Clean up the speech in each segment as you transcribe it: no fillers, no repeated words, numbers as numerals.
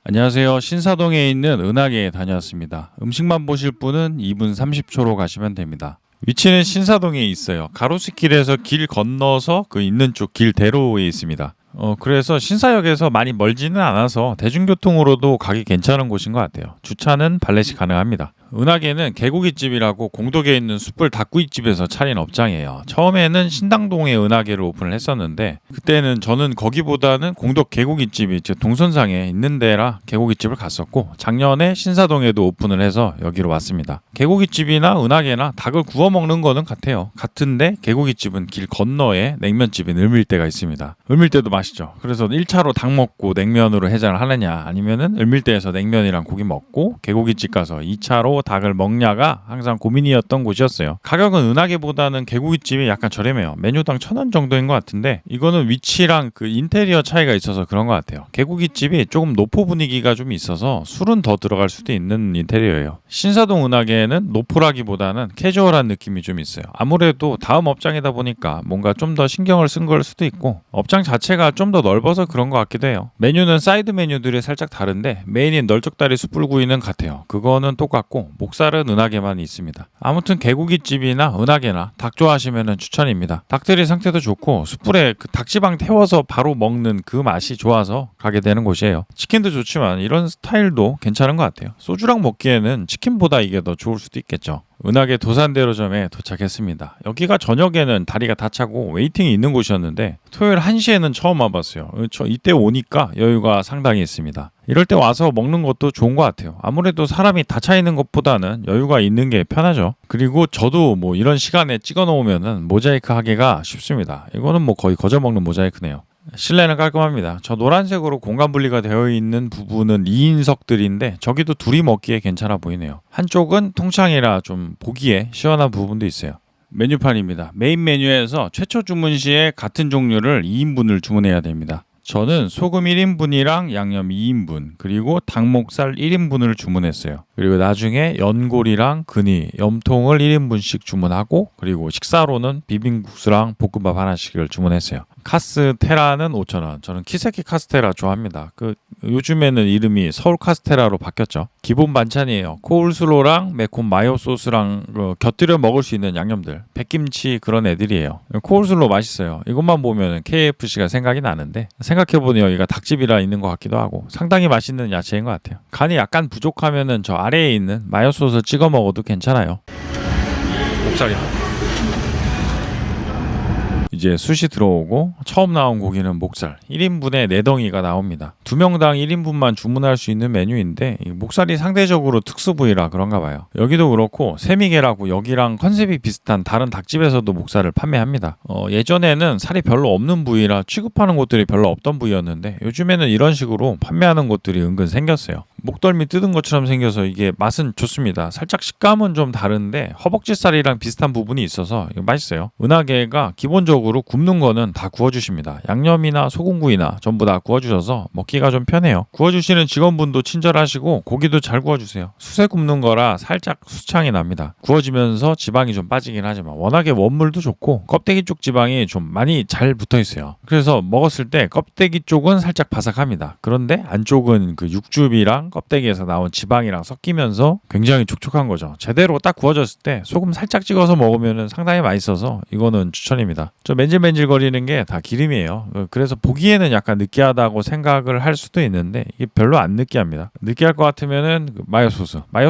안녕하세요. 신사동에 있는 은하계에 다녀왔습니다. 음식만 보실 분은 2분 30초로 가시면 됩니다. 위치는 신사동에 있어요. 가로수길에서 길 건너서 그 있는 쪽 길대로에 있습니다. 그래서 신사역에서 많이 멀지는 않아서 대중교통으로도 가기 괜찮은 곳인 것 같아요. 주차는 발렛이 가능합니다. 은하계는 개고기집이라고 공덕에 있는 숯불 닭구이집에서 차린 업장이에요. 처음에는 신당동에 은하계를 오픈을 했었는데 그때는 저는 거기보다는 공덕 개고기집이 동선상에 있는 데라 개고기집을 갔었고 작년에 신사동에도 오픈을 해서 여기로 왔습니다. 개고기집이나 은하계나 닭을 구워 먹는 거는 같아요. 같은데 개고기집은 길 건너에 냉면집인 을밀대가 있습니다. 을밀대도 맛있죠. 그래서 1차로 닭 먹고 냉면으로 해장을 하느냐 아니면은 을밀대에서 냉면이랑 고기 먹고 개고기집 가서 2차로 닭을 먹냐가 항상 고민이었던 곳이었어요. 가격은 은하계보다는 개고기집이 약간 저렴해요. 메뉴당 1,000원 정도인 것 같은데 이거는 위치랑 그 인테리어 차이가 있어서 그런 것 같아요. 개고기집이 조금 노포 분위기가 좀 있어서 술은 더 들어갈 수도 있는 인테리어예요. 신사동 은하계는 노포라기보다는 캐주얼한 느낌이 좀 있어요. 아무래도 다음 업장이다 보니까 뭔가 좀 더 신경을 쓴 걸 수도 있고 업장 자체가 좀 더 넓어서 그런 것 같기도 해요. 메뉴는 사이드 메뉴들이 살짝 다른데 메인인 널쩍다리 숯불구이는 같아요. 그거는 똑같고 목살은 은하계만 있습니다. 아무튼 개고기집이나 은하계나 닭 좋아하시면 추천입니다. 닭들이 상태도 좋고 숯불에 그 닭지방 태워서 바로 먹는 그 맛이 좋아서 가게 되는 곳이에요. 치킨도 좋지만 이런 스타일도 괜찮은 것 같아요. 소주랑 먹기에는 치킨보다 이게 더 좋을 수도 있겠죠. 은하계 도산대로점에 도착했습니다. 여기가 저녁에는 다리가 다 차고 웨이팅이 있는 곳이었는데 토요일 1시에는 처음 와봤어요. 이때 오니까 여유가 상당히 있습니다. 이럴 때 와서 먹는 것도 좋은 것 같아요. 아무래도 사람이 다 차 있는 것보다는 여유가 있는 게 편하죠. 그리고 저도 뭐 이런 시간에 찍어 놓으면은 모자이크 하기가 쉽습니다. 이거는 뭐 거의 거저 먹는 모자이크네요. 실내는 깔끔합니다. 저 노란색으로 공간 분리가 되어 있는 부분은 2인석들인데 저기도 둘이 먹기에 괜찮아 보이네요. 한쪽은 통창이라 좀 보기에 시원한 부분도 있어요. 메뉴판입니다. 메인 메뉴에서 최초 주문 시에 같은 종류를 2인분을 주문해야 됩니다. 저는 소금 1인분이랑 양념 2인분 그리고 닭목살 1인분을 주문했어요. 그리고 나중에 연골이랑 근이, 염통을 1인분씩 주문하고 그리고 식사로는 비빔국수랑 볶음밥 하나씩을 주문했어요. 카스테라는 5,000원. 저는 키세키 카스테라 좋아합니다. 요즘에는 이름이 서울 카스테라로 바뀌었죠. 기본 반찬이에요. 코울슬로랑 매콤 마요 소스랑 곁들여 먹을 수 있는 양념들. 백김치 그런 애들이에요. 코울슬로 맛있어요. 이것만 보면 KFC가 생각이 나는데 생각해보니 여기가 닭집이라 있는 것 같기도 하고 상당히 맛있는 야채인 것 같아요. 간이 약간 부족하면은 저 아래에 있는 마요 소스 찍어 먹어도 괜찮아요. 목살이요. 이제 숯이 들어오고 처음 나온 고기는 목살 1인분에 4덩이가 나옵니다. 2명당 1인분만 주문할 수 있는 메뉴인데 목살이 상대적으로 특수 부위라 그런가 봐요. 여기도 그렇고 세미게라고 여기랑 컨셉이 비슷한 다른 닭집에서도 목살을 판매합니다. 예전에는 살이 별로 없는 부위라 취급하는 곳들이 별로 없던 부위였는데 요즘에는 이런 식으로 판매하는 곳들이 은근 생겼어요. 목덜미 뜯은 것처럼 생겨서 이게 맛은 좋습니다. 살짝 식감은 좀 다른데 허벅지살이랑 비슷한 부분이 있어서 맛있어요. 은하계가 기본적으로 굽는 거는 다 구워주십니다. 양념이나 소금구이나 전부 다 구워주셔서 먹기가 좀 편해요. 구워주시는 직원분도 친절하시고 고기도 잘 구워주세요. 숯에 굽는 거라 살짝 수창이 납니다. 구워지면서 지방이 좀 빠지긴 하지만 워낙에 원물도 좋고 껍데기 쪽 지방이 좀 많이 잘 붙어있어요. 그래서 먹었을 때 껍데기 쪽은 살짝 바삭합니다. 그런데 안쪽은 그 육즙이랑 껍데기에서 나온 지방이랑 섞이면서 굉장히 촉촉한 거죠. 제대로 딱 구워졌을 때 소금 살짝 찍어서 먹으면 상당히 맛있어서 이거는 추천입니다. 저 맨질맨질 거리는 게 다 기름이에요. 그래서 보기에는 약간 느끼하다고 생각을 할 수도 있는데 이게 별로 안 느끼합니다. 느끼할 것 같으면은 마요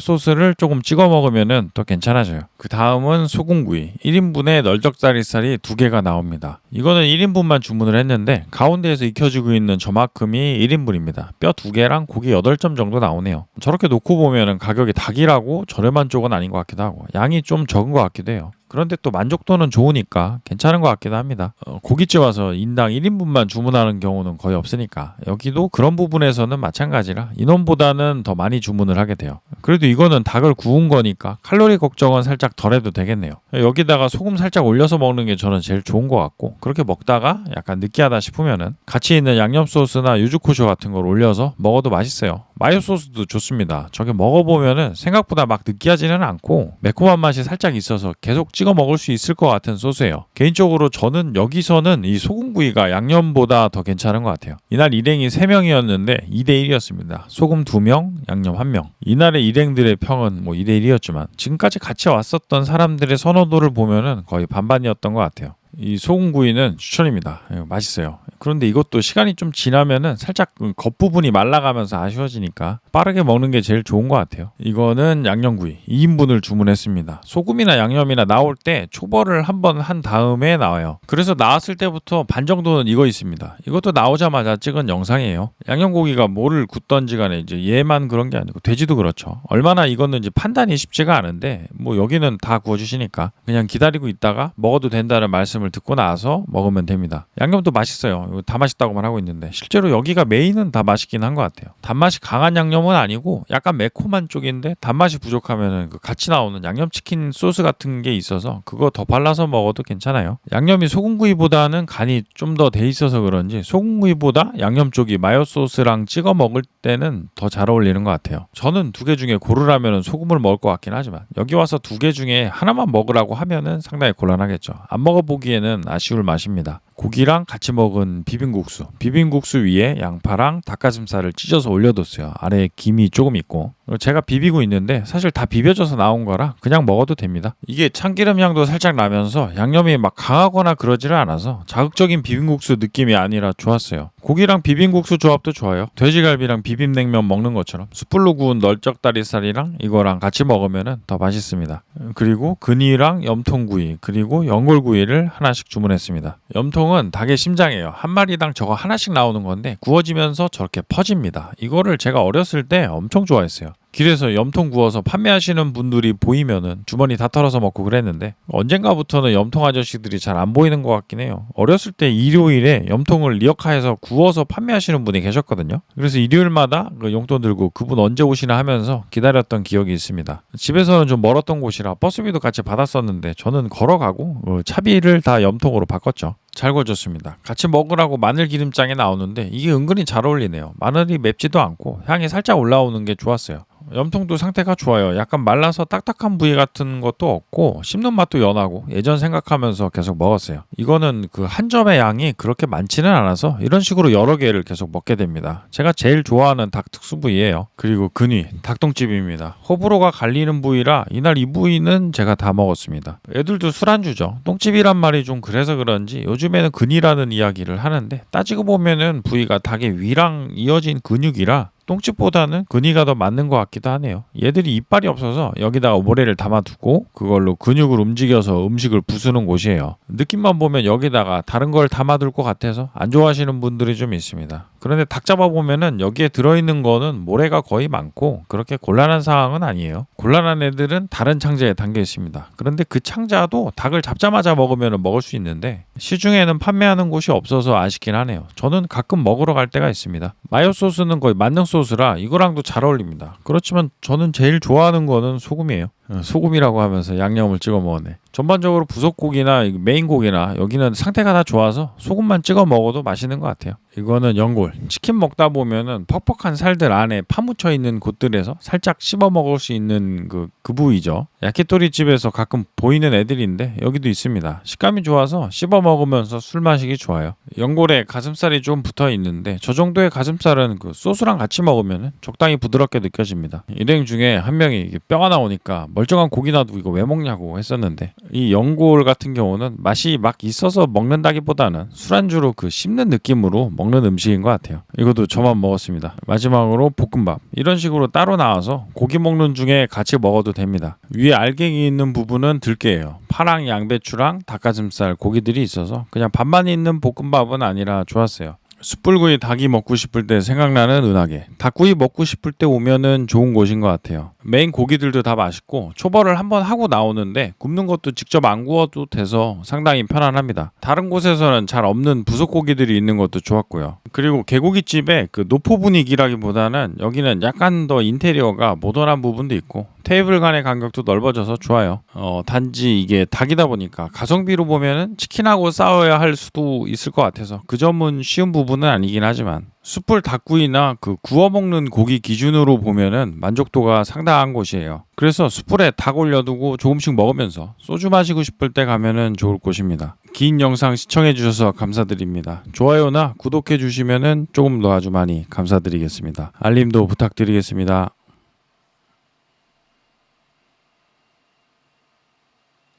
소스를 조금 찍어 먹으면은 더 괜찮아져요. 그 다음은 소금구이 1인분에 널쩍다리살이 2개가 나옵니다. 이거는 1인분만 주문을 했는데 가운데에서 익혀지고 있는 저만큼이 1인분입니다. 뼈 2개랑 고기 8점 정도 나오네요. 저렇게 놓고 보면은 가격이 닭이라고 저렴한 쪽은 아닌 것 같기도 하고 양이 좀 적은 것 같기도 해요. 그런데 또 만족도는 좋으니까 괜찮은 것 같기도 합니다. 고깃집 와서 인당 1인분만 주문하는 경우는 거의 없으니까 여기도 그런 부분에서는 마찬가지라 인원보다는 더 많이 주문을 하게 돼요. 그래도 이거는 닭을 구운 거니까 칼로리 걱정은 살짝 덜 해도 되겠네요. 여기다가 소금 살짝 올려서 먹는 게 저는 제일 좋은 것 같고 그렇게 먹다가 약간 느끼하다 싶으면은 같이 있는 양념 소스나 유즈코쇼 같은 걸 올려서 먹어도 맛있어요. 마요 소스도 좋습니다. 저게 먹어보면은 생각보다 막 느끼하지는 않고 매콤한 맛이 살짝 있어서 계속 찍어 먹을 수 있을 것 같은 소스예요. 개인적으로 저는 여기서는 이 소금구이가 양념보다 더 괜찮은 것 같아요. 이날 일행이 3명이었는데 2대1이었습니다. 소금 2명, 양념 1명. 이날의 일행들의 평은 2대1이었지만 지금까지 같이 왔었던 사람들의 선호도를 보면은 거의 반반이었던 것 같아요. 이 소금구이는 추천입니다. 맛있어요. 그런데 이것도 시간이 좀 지나면은 살짝 겉부분이 말라가면서 아쉬워지니까 빠르게 먹는 게 제일 좋은 것 같아요. 이거는 양념구이 2인분을 주문했습니다. 소금이나 양념이나 나올 때 초벌을 한번 한 다음에 나와요. 그래서 나왔을 때부터 반 정도는 익어 있습니다. 이것도 나오자마자 찍은 영상이에요. 양념고기가 뭐를 굽던지 간에 이제 얘만 그런 게 아니고 돼지도 그렇죠. 얼마나 익었는지 판단이 쉽지가 않은데 여기는 다 구워주시니까 그냥 기다리고 있다가 먹어도 된다는 말씀을 듣고 나서 먹으면 됩니다. 양념도 맛있어요. 이거 다 맛있다고만 하고 있는데 실제로 여기가 메인은 다 맛있긴 한 것 같아요. 단맛이 강한 양념은 아니고 약간 매콤한 쪽인데 단맛이 부족하면 같이 나오는 양념치킨 소스 같은 게 있어서 그거 더 발라서 먹어도 괜찮아요. 양념이 소금구이보다는 간이 좀 더 돼 있어서 그런지 소금구이보다 양념 쪽이 마요 소스랑 찍어 먹을 때는 더 잘 어울리는 것 같아요. 저는 2개 중에 고르라면 소금을 먹을 것 같긴 하지만 여기 와서 2개 중에 하나만 먹으라고 하면은 상당히 곤란하겠죠. 안 먹어보기에는 아쉬울 맛입니다. 고기랑 같이 먹은 비빔국수 위에 양파랑 닭가슴살을 찢어서 올려뒀어요. 아래에 김이 조금 있고 제가 비비고 있는데 사실 다 비벼져서 나온 거라 그냥 먹어도 됩니다. 이게 참기름 향도 살짝 나면서 양념이 막 강하거나 그러지를 않아서 자극적인 비빔국수 느낌이 아니라 좋았어요. 고기랑 비빔국수 조합도 좋아요. 돼지갈비랑 비빔냉면 먹는 것처럼 숯불로 구운 널쩍다리살이랑 이거랑 같이 먹으면 더 맛있습니다. 그리고 근이랑 염통구이 그리고 연골구이를 하나씩 주문했습니다. 염통은 닭의 심장이에요. 한 마리당 저거 하나씩 나오는 건데 구워지면서 저렇게 퍼집니다. 이거를 제가 어렸을 때 엄청 좋아했어요. 길에서 염통 구워서 판매하시는 분들이 보이면은 주머니 다 털어서 먹고 그랬는데 언젠가부터는 염통 아저씨들이 잘 안 보이는 것 같긴 해요. 어렸을 때 일요일에 염통을 리어카에서 구워서 판매하시는 분이 계셨거든요. 그래서 일요일마다 용돈 들고 그분 언제 오시나 하면서 기다렸던 기억이 있습니다. 집에서는 좀 멀었던 곳이라 버스비도 같이 받았었는데 저는 걸어가고 차비를 다 염통으로 바꿨죠. 잘 구워졌습니다. 같이 먹으라고 마늘 기름장에 나오는데 이게 은근히 잘 어울리네요. 마늘이 맵지도 않고 향이 살짝 올라오는 게 좋았어요. 염통도 상태가 좋아요. 약간 말라서 딱딱한 부위 같은 것도 없고 씹는 맛도 연하고 예전 생각하면서 계속 먹었어요. 이거는 한 점의 양이 그렇게 많지는 않아서 이런 식으로 여러 개를 계속 먹게 됩니다. 제가 제일 좋아하는 닭 특수 부위예요. 그리고 근위, 닭똥집입니다. 호불호가 갈리는 부위라 이날 이 부위는 제가 다 먹었습니다. 애들도 술안주죠. 똥집이란 말이 좀 그래서 그런지 요즘에는 근위라는 이야기를 하는데 따지고 보면은 부위가 닭의 위랑 이어진 근육이라 똥집보다는 근위가 더 맞는 것 같기도 하네요. 얘들이 이빨이 없어서 여기다가 모래를 담아두고 그걸로 근육을 움직여서 음식을 부수는 곳이에요. 느낌만 보면 여기다가 다른 걸 담아둘 것 같아서 안 좋아하시는 분들이 좀 있습니다. 그런데 닭 잡아보면은 여기에 들어있는 거는 모래가 거의 많고 그렇게 곤란한 상황은 아니에요. 곤란한 애들은 다른 창자에 담겨 있습니다. 그런데 그 창자도 닭을 잡자마자 먹으면 먹을 수 있는데 시중에는 판매하는 곳이 없어서 아쉽긴 하네요. 저는 가끔 먹으러 갈 때가 있습니다. 마요 소스는 거의 만능 소스라 이거랑도 잘 어울립니다. 그렇지만 저는 제일 좋아하는 거는 소금이에요. 소금이라고 하면서 양념을 찍어 먹었네. 전반적으로 부속고기나 메인 고기나 여기는 상태가 다 좋아서 소금만 찍어 먹어도 맛있는 것 같아요. 이거는 연골. 치킨 먹다 보면은 퍽퍽한 살들 안에 파묻혀 있는 곳들에서 살짝 씹어 먹을 수 있는 그 부위죠. 야키토리 집에서 가끔 보이는 애들인데 여기도 있습니다. 식감이 좋아서 씹어 먹으면서 술 마시기 좋아요. 연골에 가슴살이 좀 붙어 있는데 저 정도의 가슴살은 소스랑 같이 먹으면 적당히 부드럽게 느껴집니다. 일행 중에 한 명이 뼈가 나오니까 멀쩡한 고기 놔두고 이거 왜 먹냐고 했었는데 이 연골 같은 경우는 맛이 막 있어서 먹는다기보다는 술안주로 씹는 느낌으로 먹는 음식인 것 같아요. 이것도 저만 먹었습니다. 마지막으로 볶음밥. 이런 식으로 따로 나와서 고기 먹는 중에 같이 먹어도 됩니다. 위에 알갱이 있는 부분은 들깨예요. 파랑 양배추랑 닭가슴살 고기들이 있어서 그냥 밥만 있는 볶음밥은 아니라 좋았어요. 숯불구이 닭이 먹고 싶을 때 생각나는 은하계. 닭구이 먹고 싶을 때 오면은 좋은 곳인 것 같아요. 메인 고기들도 다 맛있고 초벌을 한번 하고 나오는데 굽는 것도 직접 안 구워도 돼서 상당히 편안합니다. 다른 곳에서는 잘 없는 부속 고기들이 있는 것도 좋았고요. 그리고 개고기집의 노포 분위기라기보다는 여기는 약간 더 인테리어가 모던한 부분도 있고 테이블 간의 간격도 넓어져서 좋아요. 단지 이게 닭이다 보니까 가성비로 보면은 치킨하고 싸워야 할 수도 있을 것 같아서 그 점은 쉬운 부분은 아니긴 하지만 숯불 닭구이나 그 구워 먹는 고기 기준으로 보면은 만족도가 상당한 곳이에요. 그래서 숯불에 닭 올려두고 조금씩 먹으면서 소주 마시고 싶을 때 가면은 좋을 곳입니다. 긴 영상 시청해 주셔서 감사드립니다. 좋아요나 구독해 주시면은 조금 더 아주 많이 감사드리겠습니다. 알림도 부탁드리겠습니다.